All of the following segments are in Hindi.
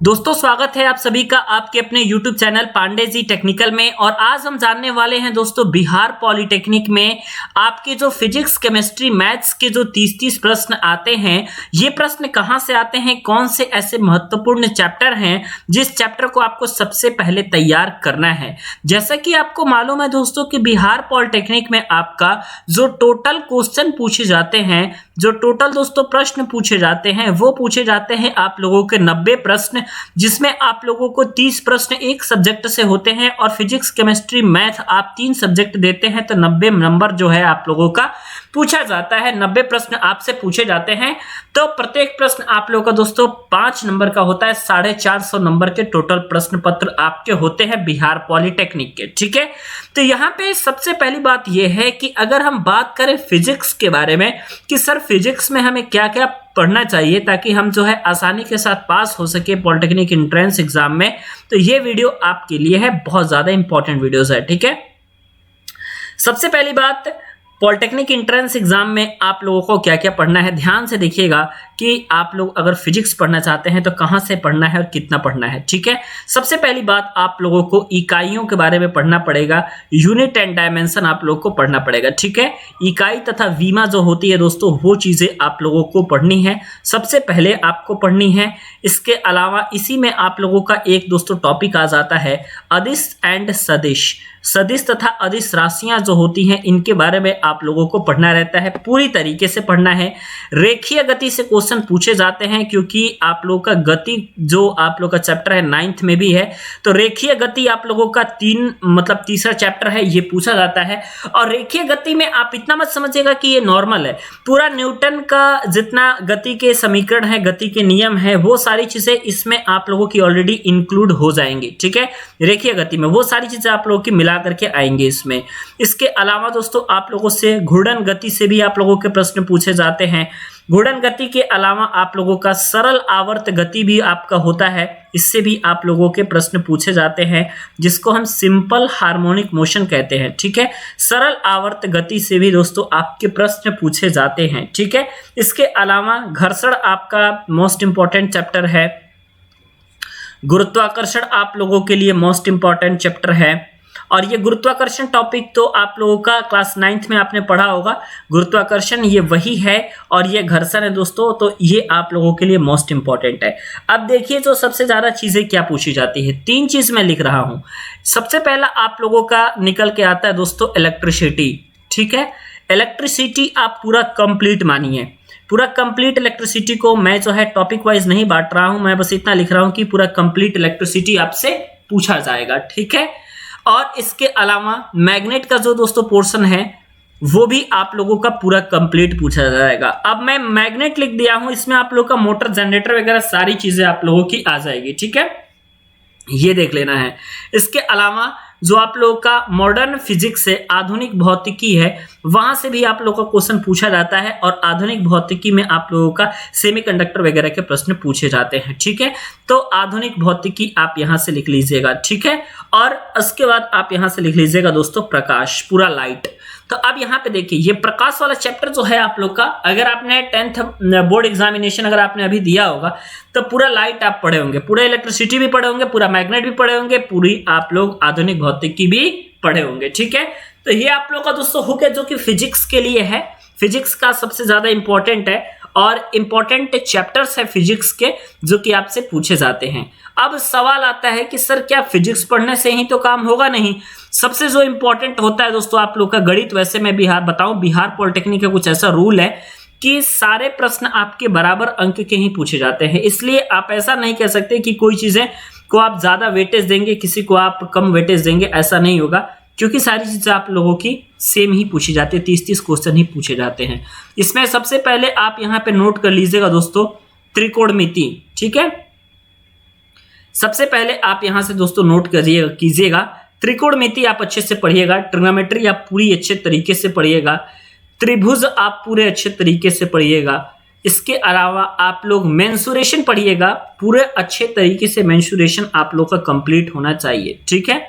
दोस्तों स्वागत है आप सभी का आपके अपने YouTube channel Pandey ji technical में। और आज हम जानने वाले हैं दोस्तों बिहार पॉलिटेक्निक में आपके जो फिजिक्स केमिस्ट्री मैथ्स के जो 30 प्रश्न आते हैं, ये प्रश्न कहां से आते हैं, कौन से ऐसे महत्वपूर्ण चैप्टर हैं जिस चैप्टर को आपको सबसे पहले तैयार करना है। जैसा कि आपको मालूम है दोस्तों कि बिहार पॉलिटेक्निक में आपका जो टोटल क्वेश्चन पूछे जाते हैं, जो टोटल दोस्तों प्रश्न पूछे जाते हैं, वो पूछे जाते हैं आप लोगों के 90 प्रश्न, जिसमें आप लोगों को 30 प्रश्न एक सब्जेक्ट से होते हैं और फिजिक्स केमिस्ट्री मैथ आप 3 सब्जेक्ट देते हैं तो 90 नंबर जो है आप लोगों का पूछा जाता है। 90 प्रश्न आपसे पूछे जाते हैं तो प्रत्येक प्रश्न आप लोगों का दोस्तों 5 नंबर का होता है। 450 नंबर के टोटल प्रश्न पत्र आपके होते हैं बिहार पॉलिटेक्निक के। ठीक है, तो यहाँ पे सबसे पहली बात यह है कि अगर हम बात करें फिजिक्स के बारे में कि सर फिजिक्स में हमें क्या क्या पढ़ना चाहिए ताकि हम जो है आसानी के साथ पास हो सके पॉलिटेक्निक एंट्रेंस एग्जाम में, तो ये वीडियो आपके लिए है, बहुत ज्यादा इंपॉर्टेंट वीडियोस है। ठीक है, सबसे पहली बात पॉलिटेक्निक एंट्रेंस एग्जाम में आप लोगों को क्या क्या पढ़ना है, ध्यान से देखिएगा कि आप लोग अगर फिजिक्स पढ़ना चाहते हैं तो कहां से पढ़ना है और कितना पढ़ना है। ठीक है, सबसे पहली बात आप लोगों को इकाइयों के बारे में पढ़ना पड़ेगा, यूनिट एंड डायमेंशन आप लोगों को पढ़ना पड़ेगा। ठीक है, इकाई तथा विमा जो होती है दोस्तों वो चीजें आप लोगों को पढ़नी है, सबसे पहले आपको पढ़नी है। इसके अलावा इसी में आप लोगों का एक दोस्तों टॉपिक आ जाता है अदिश एंड सदिश। सदिश तथा अदिश राशियां जो होती हैं इनके बारे में आप लोगों को पढ़ना रहता है, पूरी तरीके से पढ़ना है। रेखीय गति से क्वेश्चन पूछे जाते हैं क्योंकि आप लोगों का गति जो आप लोग का चैप्टर है 9th में भी है, तो रेखीय गति आप लोगों का तीसरा चैप्टर है, ये पूछा जाता है। और रेखीय गति में आप इतना मत समझिएगा कि ये नॉर्मल है, पूरा न्यूटन का जितना गति के समीकरण है, गति के नियम है, वो सारी चीजें इसमें आप लोगों की ऑलरेडी इंक्लूड हो जाएंगी। ठीक है, रेखीय गति में वो सारी चीजें आप लोगों की मिला करके आएंगे इसमें। इसके अलावा दोस्तों आप लोगों से घूर्णन गति से भी आप लोगों के प्रश्न पूछे जाते हैं। घूर्णन गति के अलावा आप लोगों का सरल आवर्त गति भी आपका होता है, इससे भी आप लोगों के प्रश्न पूछे जाते हैं, जिसको हम सिंपल हार्मोनिक मोशन कहते हैं। ठीक है, सरल आवर्त गति से भी दोस्तों आपके प्रश्न पूछे जाते हैं। ठीक है, इसके अलावा घर्षण आपका मोस्ट इंपॉर्टेंट चैप्टर है, गुरुत्वाकर्षण आप लोगों के लिए मोस्ट इंपॉर्टेंट चैप्टर है। और ये गुरुत्वाकर्षण टॉपिक तो आप लोगों का क्लास 9th में आपने पढ़ा होगा, गुरुत्वाकर्षण ये वही है और ये घर्षण है दोस्तों, तो ये आप लोगों के लिए मोस्ट इंपॉर्टेंट है। अब देखिए जो सबसे ज्यादा चीजें क्या पूछी जाती है, 3 चीज मैं लिख रहा हूं। सबसे पहला आप लोगों का निकल के आता है दोस्तों इलेक्ट्रिसिटी। ठीक है, इलेक्ट्रिसिटी आप पूरा कंप्लीट मानिए, पूरा कंप्लीट इलेक्ट्रिसिटी को मैं जो है टॉपिक वाइज नहीं बांट रहा हूं, मैं बस इतना लिख रहा हूं कि पूरा कंप्लीट इलेक्ट्रिसिटी आपसे पूछा जाएगा। ठीक है, और इसके अलावा मैग्नेट का जो दोस्तों पोर्शन है वो भी आप लोगों का पूरा कंप्लीट पूछा जाएगा। अब मैं मैग्नेट लिख दिया हूं, इसमें आप लोगों का मोटर जनरेटर वगैरह सारी चीजें आप लोगों की आ जाएगी। ठीक है, ये देख लेना है। इसके अलावा जो आप लोगों का मॉडर्न फिजिक्स है, आधुनिक भौतिकी है, वहां से भी आप लोगों का क्वेश्चन पूछा जाता है और आधुनिक भौतिकी में आप लोगों का सेमीकंडक्टर वगैरह के प्रश्न पूछे जाते हैं। ठीक है, तो आधुनिक भौतिकी आप यहां से लिख लीजिएगा। ठीक है, और उसके बाद आप यहां से लिख लीजिएगा दोस्तों प्रकाश, पूरा लाइट। तो अब यहाँ पे देखिए ये प्रकाश वाला चैप्टर जो है आप लोग का, अगर आपने 10th बोर्ड एग्जामिनेशन अगर आपने अभी दिया होगा तो पूरा लाइट आप पढ़े होंगे, पूरा इलेक्ट्रिसिटी भी पढ़े होंगे, पूरा मैग्नेट भी पढ़े होंगे, पूरी आप लोग आधुनिक भौतिकी भी पढ़े होंगे। ठीक है, तो ये आप लोग का दोस्तों हुक है जो कि फिजिक्स के लिए है, फिजिक्स का सबसे ज्यादा इंपॉर्टेंट है और इंपॉर्टेंट चैप्टर्स है फिजिक्स के जो कि आपसे पूछे जाते हैं। अब सवाल आता है कि सर क्या फिजिक्स पढ़ने से ही तो काम होगा? नहीं, सबसे जो इंपॉर्टेंट होता है दोस्तों आप लोग का गणित। वैसे मैं बताऊं बिहार पॉलिटेक्निक का कुछ ऐसा रूल है कि सारे प्रश्न आपके बराबर अंक के ही पूछे जाते हैं, इसलिए आप ऐसा नहीं कह सकते कि कोई चीजें को आप ज्यादा वेटेज देंगे, किसी को आप कम वेटेज देंगे, ऐसा नहीं होगा, क्योंकि सारी चीजें आप लोगों की सेम ही पूछी जाती है, 30 क्वेश्चन ही पूछे जाते हैं। इसमें सबसे पहले आप यहाँ पे नोट कर लीजिएगा दोस्तों त्रिकोणमिति। ठीक है, सबसे पहले आप यहां से दोस्तों नोट कीजिएगा त्रिकोणमिति आप अच्छे से पढ़िएगा, ट्रिग्नोमेट्री आप पूरी अच्छे तरीके से पढ़िएगा, त्रिभुज आप पूरे अच्छे तरीके से पढ़िएगा। इसके अलावा आप लोग मेंसुरेशन पढ़िएगा, पूरे अच्छे तरीके से मेंसुरेशन आप लोग का कंप्लीट होना चाहिए। ठीक है,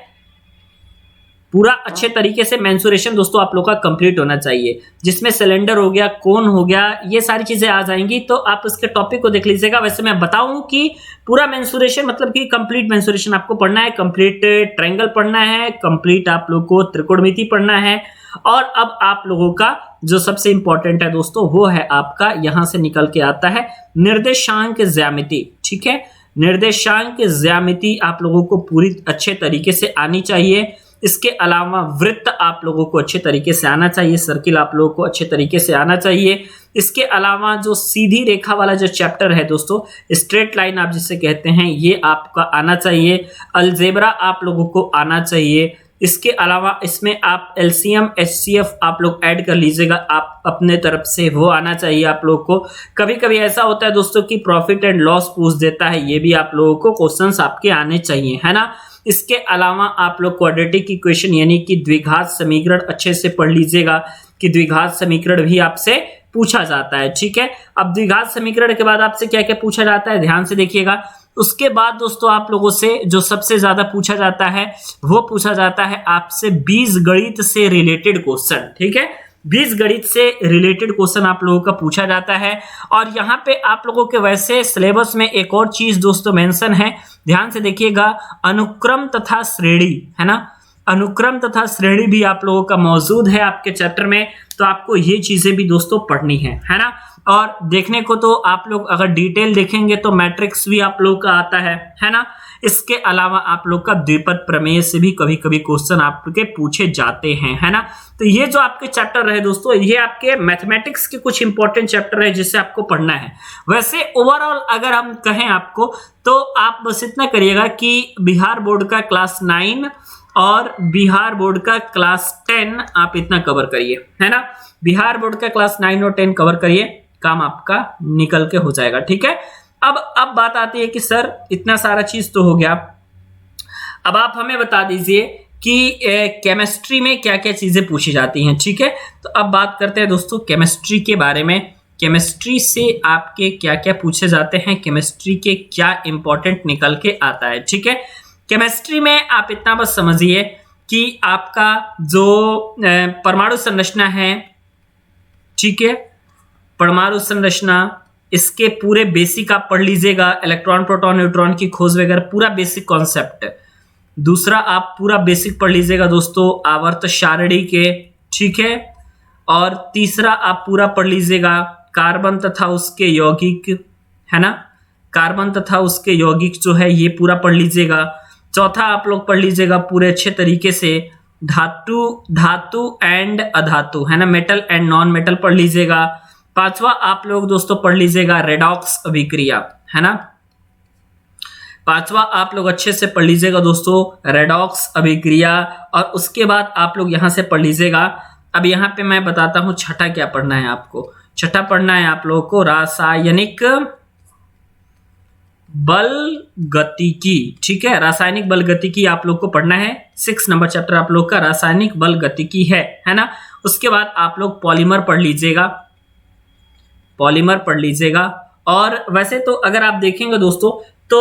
पूरा अच्छे तरीके से मेंसुरेशन दोस्तों आप लोग का कंप्लीट होना चाहिए, जिसमें सिलेंडर हो गया, कोन हो गया, ये सारी चीजें आ जाएंगी। तो आप इसके टॉपिक को देख लीजिएगा। वैसे मैं बताऊं कि पूरा मेंसुरेशन मतलब कि कंप्लीट मेंसुरेशन आपको पढ़ना है, कंप्लीट ट्रायंगल पढ़ना है, कंप्लीट आप लोग को त्रिकोणमिति पढ़ना है। और अब आप लोगों का जो सबसे इंपॉर्टेंट है दोस्तों वो है आपका यहां से निकल के आता है निर्देशांक ज्यामिति। ठीक है, निर्देशांक ज्यामिति आप लोगों को पूरी अच्छे तरीके से आनी चाहिए। इसके अलावा वृत्त आप लोगों को अच्छे तरीके से आना चाहिए, सर्किल आप लोगों को अच्छे तरीके से आना चाहिए। इसके अलावा जो सीधी रेखा वाला जो चैप्टर है दोस्तों, स्ट्रेट लाइन आप जिसे कहते हैं, ये आपका आना चाहिए। अलजेब्रा आप लोगों को आना चाहिए। इसके अलावा इसमें आप एलसीएम एचसीएफ आप लोग ऐड कर लीजिएगा, आप अपने तरफ से वो आना चाहिए आप लोग को। कभी कभी ऐसा होता है दोस्तों कि प्रॉफिट एंड लॉस पूछ देता है, ये भी आप लोगों को क्वेश्चंस आपके आने चाहिए, है ना। इसके अलावा आप लोग क्वाड्रेटिक इक्वेशन यानी कि द्विघात समीकरण अच्छे से पढ़ लीजिएगा कि द्विघात समीकरण भी आपसे पूछा जाता है। ठीक है, अब द्विघात समीकरण के बाद आपसे क्या क्या पूछा जाता है ध्यान से देखिएगा। उसके बाद दोस्तों आप लोगों से जो सबसे ज्यादा पूछा जाता है वो पूछा जाता है आपसे बीजगणित से रिलेटेड क्वेश्चन। ठीक है, बीजगणित से रिलेटेड क्वेश्चन आप लोगों का पूछा जाता है। और यहाँ पे आप लोगों के वैसे सिलेबस में एक और चीज दोस्तों मेंशन है, ध्यान से देखिएगा, अनुक्रम तथा श्रेणी, है ना। अनुक्रम तथा श्रेणी भी आप लोगों का मौजूद है आपके चैप्टर में, तो आपको ये चीजें भी दोस्तों पढ़नी है ना। और देखने को तो आप लोग अगर डिटेल देखेंगे तो मैट्रिक्स भी आप लोग का आता है ना। इसके अलावा आप लोग का द्विपद प्रमेय से भी कभी कभी क्वेश्चन आपके पूछे जाते हैं, है ना। तो ये जो आपके चैप्टर रहे दोस्तों, ये आपके मैथमेटिक्स के कुछ इंपॉर्टेंट चैप्टर है जिसे आपको पढ़ना है। वैसे ओवरऑल अगर हम कहें आपको तो आप बस इतना करिएगा कि बिहार बोर्ड का क्लास 9 और बिहार बोर्ड का क्लास 10 आप इतना कवर करिए, है ना। बिहार बोर्ड का क्लास 9 और 10 कवर करिए, काम आपका निकल के हो जाएगा। ठीक है, अब बात आती है कि सर इतना सारा चीज तो हो गया, अब आप हमें बता दीजिए कि केमिस्ट्री में क्या क्या चीजें पूछी जाती हैं। ठीक है, तो अब बात करते हैं दोस्तों केमिस्ट्री के बारे में। केमिस्ट्री से आपके क्या क्या पूछे जाते हैं, केमिस्ट्री के क्या इंपॉर्टेंट निकल के आता है। ठीक है, केमिस्ट्री में आप इतना बस समझिए कि आपका जो परमाणु संरचना है, ठीक है, परमाणु संरचना, इसके पूरे बेसिक आप पढ़ लीजिएगा, इलेक्ट्रॉन प्रोटॉन न्यूट्रॉन की खोज वगैरह पूरा बेसिक कॉन्सेप्ट। दूसरा आप पूरा बेसिक पढ़ लीजिएगा दोस्तों आवर्त सारणी के, ठीक है। और तीसरा आप पूरा पढ़ लीजिएगा कार्बन तथा उसके यौगिक, है ना, कार्बन तथा उसके यौगिक जो है ये पूरा पढ़ लीजिएगा। चौथा आप लोग पढ़ लीजिएगा पूरे अच्छे तरीके से धातु एंड अधातु, है ना, मेटल एंड नॉन मेटल पढ़ लीजिएगा। पांचवा आप लोग दोस्तों पढ़ लीजिएगा रेडॉक्स अभिक्रिया, है ना। पांचवा आप लोग अच्छे से पढ़ लीजिएगा दोस्तों रेडॉक्स अभिक्रिया। और उसके बाद आप लोग यहां से पढ़ लीजिएगा, अब यहां पे मैं बताता हूं छठा क्या पढ़ना है आपको। छठा पढ़ना है आप लोगों को रासायनिक बल गतिकी, ठीक है, रासायनिक बल गतिकी आप लोग को पढ़ना है। 6 नंबर चैप्टर आप लोग का रासायनिक बल गतिकी है ना। उसके बाद आप लोग पॉलीमर पढ़ लीजिएगा, पॉलीमर पढ़ लीजिएगा। और वैसे तो अगर आप देखेंगे दोस्तों तो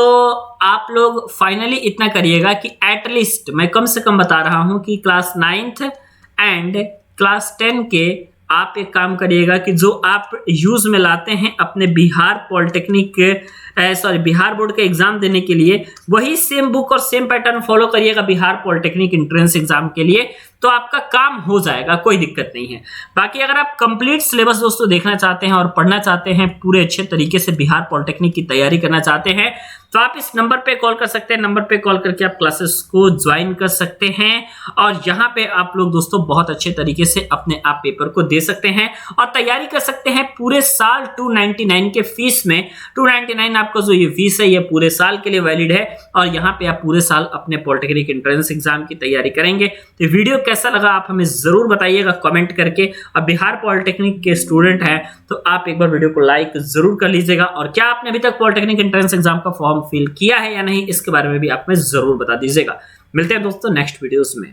आप लोग फाइनली इतना करिएगा कि एटलीस्ट मैं कम से कम बता रहा हूं कि क्लास 9th एंड क्लास 10 के आप एक काम करिएगा कि जो आप यूज में लाते हैं अपने बिहार पॉलिटेक्निक बिहार बोर्ड के एग्जाम देने के लिए, वही सेम बुक और सेम पैटर्न फॉलो करिएगा बिहार पॉलिटेक्निक एंट्रेंस एग्जाम के लिए, तो आपका काम हो जाएगा, कोई दिक्कत नहीं है। बाकी अगर आप कंप्लीट सिलेबस दोस्तों देखना चाहते हैं और पढ़ना चाहते हैं, पूरे अच्छे तरीके से बिहार पॉलिटेक्निक की तैयारी करना चाहते हैं, तो आप इस नंबर पे कॉल कर सकते हैं। नंबर पे कॉल करके आप क्लासेस को ज्वाइन कर सकते हैं और यहाँ पे आप लोग दोस्तों बहुत अच्छे तरीके से अपने आप पेपर को दे सकते हैं और तैयारी कर सकते हैं पूरे साल 299 के फीस में। 299 आपका जो ये फीस है ये पूरे साल के लिए वैलिड है और यहाँ पे आप पूरे साल अपने पॉलिटेक्निक एंट्रेंस एग्जाम की तैयारी करेंगे। तो वीडियो कैसा लगा आप हमें जरूर बताइएगा कमेंट करके। अब बिहार पॉलिटेक्निक के स्टूडेंट हैं तो आप एक बार वीडियो को लाइक जरूर कर लीजिएगा और क्या आपने अभी तक पॉलिटेक्निक एंट्रेंस एग्जाम का फॉर्म फिल किया है या नहीं, इसके बारे में भी आप में जरूर बता दीजिएगा। मिलते हैं दोस्तों नेक्स्ट वीडियोस में।